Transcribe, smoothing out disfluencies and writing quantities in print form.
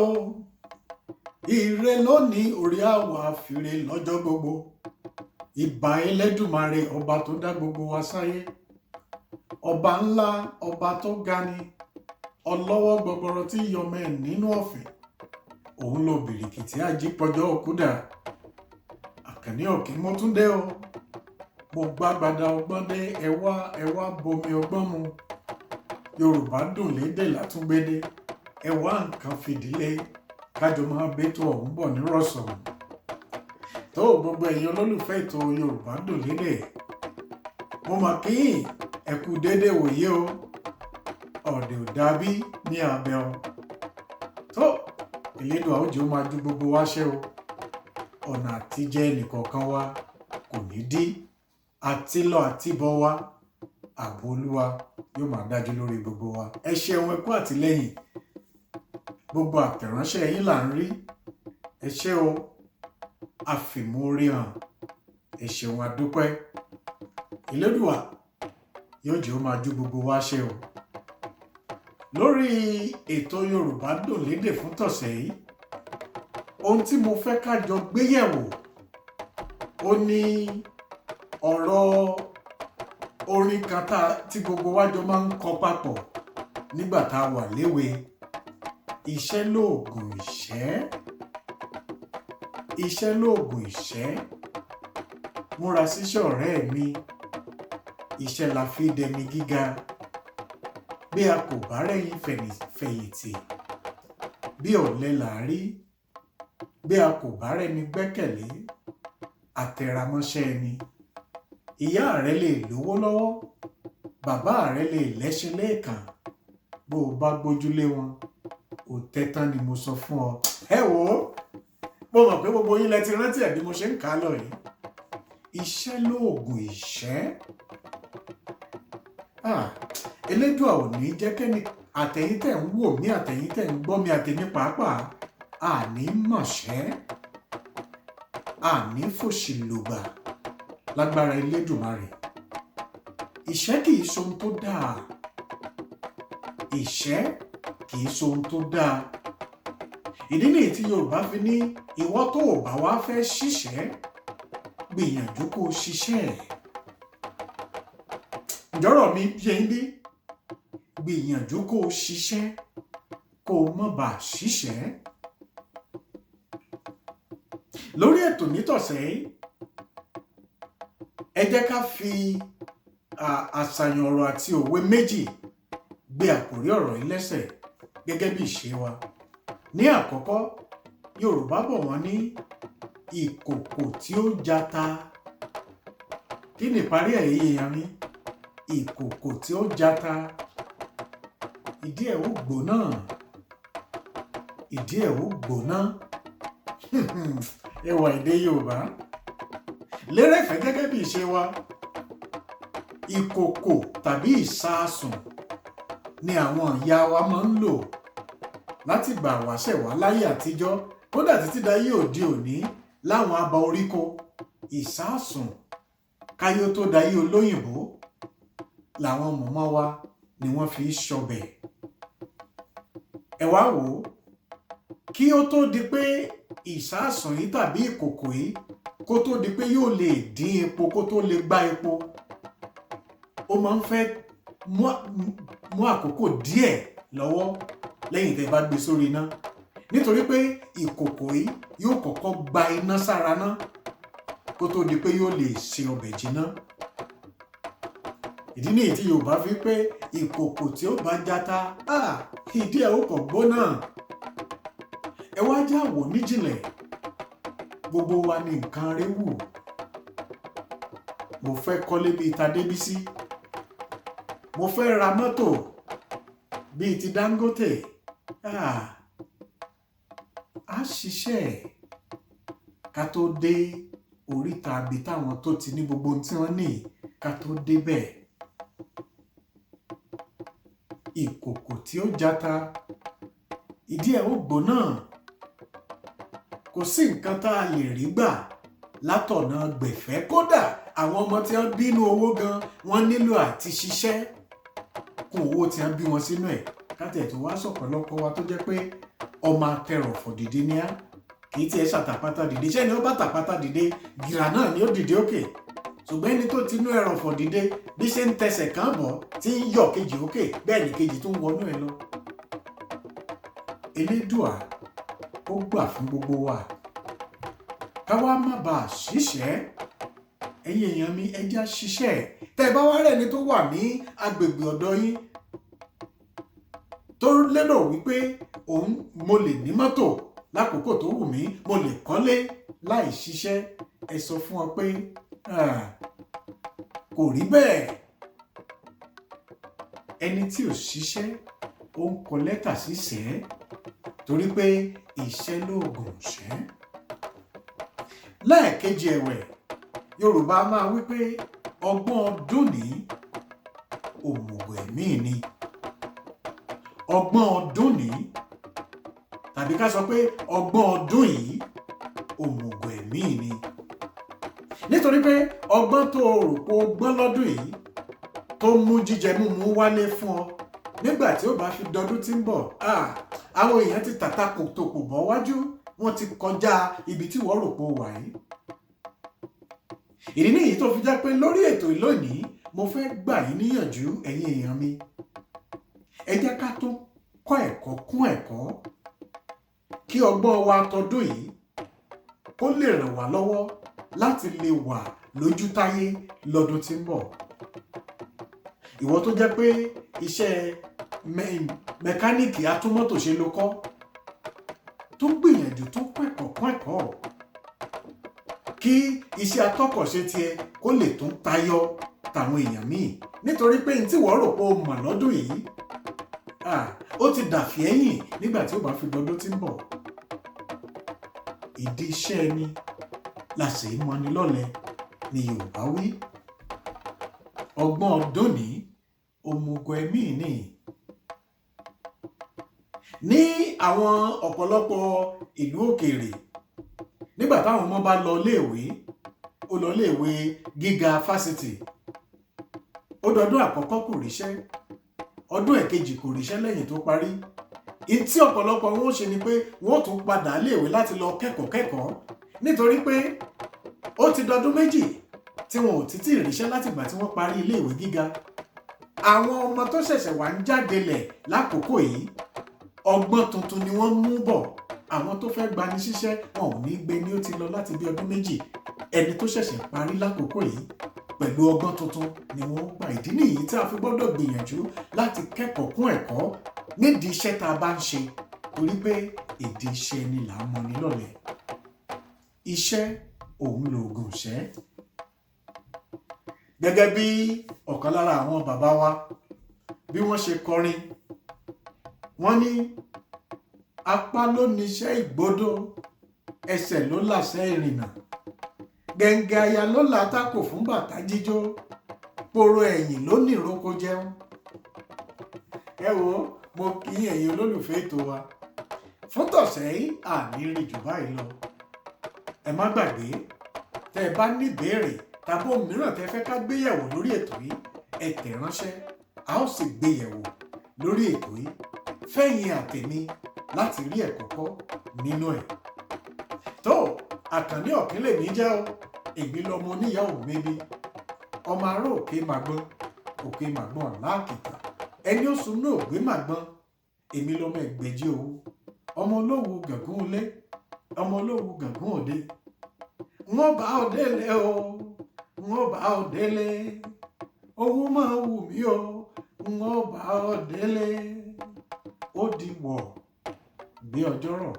o ire lónìí orí àwa fìrè lọ́jọ́ gbogbo ìbà Ẹlẹ́dùmarè ọba tó dá gbogbo wa sáyé ọba ńlá ọba tó ga ni ọlọ́wọ́ gbọgbọrọ tí yọmọ ẹ̀ nínú ọ̀fìn òun ló bìrìkìtì àjípọ̀jọ́ òkúdà àkànní òkè mo tún dé o mo gbàgbàdà ọgbọ́n dé ẹwà bomi ọgbọ́n mu Yorùbá dùn lédè látúngbédé ẹwà nǹkan fìdílé kájọ máa bẹ́tò ọ̀hún bọ̀ nírọ̀sọ̀rọ̀ tó gbogbo ẹ̀yin olólùfẹ́ ètò Yorùbá dùn lédè mo mà kí ẹ kú déédéé wòye o ọ̀dẹ̀ ò dàbí ní abẹ́ ọ tó Elédùà àwùjọ máa ju gbogbo wa ṣe o ọ̀nà àtijẹ́ ẹnìkọ̀ọ̀kan wa kò ní dí àtilọ àtibọ̀ wa ààbò Olúwa yóò máa dájú lórí gbogbo wa ẹ ṣeun ẹ kú àtìlẹ́yìn gbogbo àtẹ̀ránṣẹ́ yín là ń rí ẹ ṣé o àfìmórí hàn ẹ ṣeun àdúpẹ́ Elédùà yóò jẹ́ ó máa ju gbogbo wa ṣe o lórí ètò Yorùbá dùn lédè fún tọ̀sẹ̀ yìí ohun tí mo fẹ́ ká jọ gbéyẹ̀wò ó ní ọ̀rọ̀ orin kan tí gbogbo wa jọ máa ń kọ papọ̀ nígbà tá a wà léwe iṣẹ́ lóògùn ìṣẹ́ iṣẹ́ lóògùn ìṣẹ́ múra síṣẹ́ ọ̀rẹ́ mi iṣẹ́ la fi dẹni gíga bí a kò bá rẹ́yìn fẹ̀yìntì bí ọ̀lẹ là á rí bí a kò bá rẹ́ni gbẹ́kẹ̀lé àtẹramọ́ṣẹ́ ẹni ìyá rẹ lè lówó lọ́wọ́ bàbá rẹ lè lẹ́ṣin lẹ́ẹ̀kan bó o bá gbójúlé wọn òtẹ́ tán ni mo sọ fún ọ ẹ wò ó mo mọ̀ pé gbogbo yín lẹ ti rántí ẹ̀ bí mo ṣe ń kà á lọ yìí iṣẹ́ lóògùn ìṣẹ́ Elédùà ò ní jẹ́ kẹ́ni àtẹ̀yìn tẹ̀ ń wò mí àtẹ̀yìn tẹ̀ ń gbọ́ mi àtẹ̀mí pàápàá àní mọ̀ṣẹ́ àní fòṣì lògbà lágbára Elédùmarè ìṣẹ́ kìí ṣohun tó dáa ìṣẹ́ kìí ṣohun tó dáa ìdí nìyí tí Yorùbá fi ní ìwọ tó ò bá wá fẹ́ ṣiṣẹ́ gbìyànjú kó o ṣiṣẹ́ ìjọ́rọ̀ mi yé ń bí gbìyànjú kó o ṣiṣẹ́ kó o má bàa ṣiṣẹ́ lórí ètò nítọ̀sẹ̀ yìí ẹ jẹ́ ká fi àṣàyàn ọ̀rọ̀ àti òwe méjì gbé àkòrí ọ̀rọ̀ yìí lẹ́sẹ̀ gẹ́gẹ́ bí ìṣe wa ní àkọ́kọ́ Yorùbá bọ̀ wọ́n ní ìkòkò tí ó jata kí ni ìparí ẹ̀ yéèyàn mi ìkòkò tí ó jata ìdí ẹ̀ ó gbóná ìdí ẹ̀ ó gbóná ẹwà èdè Yorùbá lérèfé gẹ́gẹ́ bí ìṣe wa ìkòkò tàbí ìsasùn ni àwọn ìyá wa máa ń lò láti gbà wáṣẹ̀ wá láyé àtijọ́ kódà títí dayé òde òní láwọn abà oríko ìsasùn káyó tó dayé olóyìnbó làwọn mọ̀mọ́ wa ni wọ́n fi ṣọbẹ̀ ẹ wá wò ó kí ó tó di pé ìsasùn yìí tàbí ìkòkò yìí kó tó di pé yóò lè dín epo kó tó lè gbá epo ó máa ń fẹ́ mú àkókò díẹ̀ lọ́wọ́ lẹ́yìn tẹ́ bá gbé sórí iná nítorí pé ìkòkò yìí yóò kọ́kọ́ gba iná sára ná kó tó di pé yóò lè ṣe ọbẹ̀ jiná ìdí nìyí tí Yorùbá fi pé ìkòkò tí ó bá jata ìdí ẹ̀ ó kọ̀ gbóná ẹ wá já wò níjìnlẹ̀ gbogbo wa ní nǹkan rẹ̀ wù mo fẹ́ kọ́lé bíi Tadébísí mo fẹ́ ra mọ́tò bíi ti Dangote a ṣiṣẹ́ ká tó dé oríta àbí táwọn tó ti ní gbogbo ohun tí wọ́n ní ká tó débẹ̀ ìkòkò tí ó jata ìdí ẹ̀ ó gbóná kò sí nǹkan tá a lè rí gbà látọ̀nà gbẹ̀fẹ́ kódà àwọn ọmọ tí wọ́n bínú owó gan wọ́n nílò àti ṣiṣẹ́ kún owó tí wọ́n bí wọn sínú ẹ̀ kátẹ̀ tó wá sọ̀pọ̀lọpọ̀ wa tó jẹ́ pé ọmọ akẹrọ̀fọ̀ dìde ní á kì í tiẹ̀ ṣàtàpátá dìde ṣẹ́ni ó bá tàpátá dìde gìrà náà ni ó dìde òkè ṣùgbọ́n ẹni tó tinú ẹrọ̀fọ̀ dìde bí ṣe ń tẹsẹ̀ kan bọ̀ tí ń yọ̀ kejì òkè bẹ́ẹ̀ ni kejì tó ń wọnú ẹ lọ. Elédùà ó gbà fún gbogbo wa káwá má bàa ṣiṣẹ́. Ẹ̀yin èèyàn mi ẹja ṣiṣẹ́ tẹ́ ẹ bá wá rẹ́ni tó wà ní agbègbè ọ̀dọ̀ yín tó lérò wípé mo lè ní mọ́tò lákòókò tó wù mí mo lè kọ́lé láì ṣiṣẹ́, ẹ sọ fún ọ pé kò rí bẹ́ẹ̀. Ẹni tí ò ṣiṣẹ́ ó ń kọ lẹ́tà síṣẹ́ torí pé iṣẹ́ lóògùn ìṣẹ́. Lẹ́ẹ̀kejì ẹ̀wẹ̀ Yorùbá máa wí pé ọgbọ́n ọdún ní òmùgọ̀ ẹ̀mí ni. Ọgbọ́n ọdún ní tàbí ká sọ pé ọgbọ́n ọdún yìí òmùgọ̀ ẹ̀mí ni. Nítorí pé ọgbọ́n tó rò pé o gbọ́n lọ́dún yìí tó mú jíjẹ múmu wálé fún ọ nígbà tí ó bá fi dọdún tí ń bọ̀ àwọn èèyàn ti tàtàkù tòkù bọ́ wájú wọ́n ti kọjá ibi tí wọ́n rò pé ó wà yìí. Ìdí nìyí tó fi jẹ́ pé lórí ètò lónìí mo fẹ́ gbà yín níyànjú ẹ̀yin èèyàn mi. Ẹ jẹ́ ká tó kọ́ ẹ̀kọ́ kún ẹ̀kọ́ kí ọgbọ́n wa tọdún yìí kó lè ràn wá lọ́wọ́ láti lè wà lójútáyé lọ́dún tí ń bọ̀. Ìwọ tó jẹ́ pé iṣẹ́ mẹkáníìkì atúmọ́tò ṣe ló kọ́ tó gbìyànjú tó kọ́ ẹ̀kọ́ kí iṣẹ́ atọ́kọ̀ṣe tiẹ̀ kó lè tún tayọ tàwọn èèyàn míì nítorí pé tí wọ́n rò pé o mọ̀ lọ́dún yìí ó ti dàfí ẹ̀yìn nígbà tí ó bá fi dọdún tí ń bọ̀. Ìdí iṣẹ́ ẹni la ṣe é mọni lọ́lẹ ni Yorùbá wí. Ọgbọ́n ọdún ní òmùgọ̀ ẹ̀mí ni. Ní àwọn ọ̀pọ̀lọpọ̀ ìlú òkèèrè nígbà táwọn ọmọ bá lọ iléèwé ó lọ iléèwé gíga fásitì ó dọdún àkọ́kọ́ kò ríṣẹ́ ọdún ẹ̀kejì kò ríṣẹ́ lẹ́yìn tó parí. Tí ọ̀pọ̀lọpọ̀ wọn ó ṣe ni pé wọ́n tún padà iléèwé láti lọ kẹ́kọ̀ọ́ nítorí pé ó ti dọdún méjì tí wọn ò títí ríṣẹ́ látìgbà tí wọ́n parí iléèwé gíga. Àwọn ọmọ tó ṣẹ̀ṣẹ̀ wá ń jáde lẹ̀ lákòókò yìí ọgbọ́n tuntun ni wọ́n mú bọ̀. Àwọn tó fẹ́ gbani síṣẹ́ wọn ò ní gbé ní ó ti lọ láti bí ọdún méjì. Ẹni tó ṣẹ̀ṣẹ̀ parí lákòókò yìí pẹ̀lú ọgbọ́n tuntun ni wọ́n gbà. Ìdí nìyí tí a fi gbọ́dọ̀ gbìyànjú láti kẹ́kọ̀ọ́ kún ẹ̀kọ́ nídìí iṣẹ́ tá a bá ń ṣe torí pé ìdí iṣẹ́ ni là ń mọni lọ́lẹ̀. Iṣẹ́ òun lòògùn ìṣẹ́. Gẹ́gẹ́ bí ọ̀kan lára àwọn bàbá wa bí wọ́n ṣe kọrin wọ́n ní apá ló níṣẹ́ ìgbódò ẹsẹ̀ ló làṣẹ ìrìnà gẹ̀ǹgẹ̀ àyà ló látakò fún bàtà jíjó poro ẹ̀yìn ló ní ìrókò jẹun. Ẹ wo mo kí ẹ̀yin olólùfẹ́ ètò wa fún tọ̀sẹ̀ yìí àní rí jù báyìí lọ. Ẹ má gbàgbé tẹ́ ẹ bá ní ìbéèrè tàbí ohun mìíràn tẹ́ fẹ́ ká gbéyẹ̀wò lórí ètò yìí ẹ tẹ̀ ránṣẹ́ a ó sì gbéyẹ̀wò lórí ètò yìí fẹ́yìn àtẹ̀mí láti rí ẹ̀kọ́ kọ́ nínú ẹ̀. Tó Àkànní Ọ̀kín lèmi jẹ́ o èmi lọmọ oníyàwó mébi ọmọ ará òkè màgbọ́n láàkìtà ẹni ó sùn náà ògbé màgbọ́n èmi lọmọ ẹgbẹ̀jì òwú ọmọ olówó gàngún ilé ọmọ olówó gàngún òde. Wọ́n bá ọ délé o wọ́n bá ọ délé owó máa wù mí o wọ́n bá ọ délé ó di wọ̀ bí ọjọ́ rọ̀.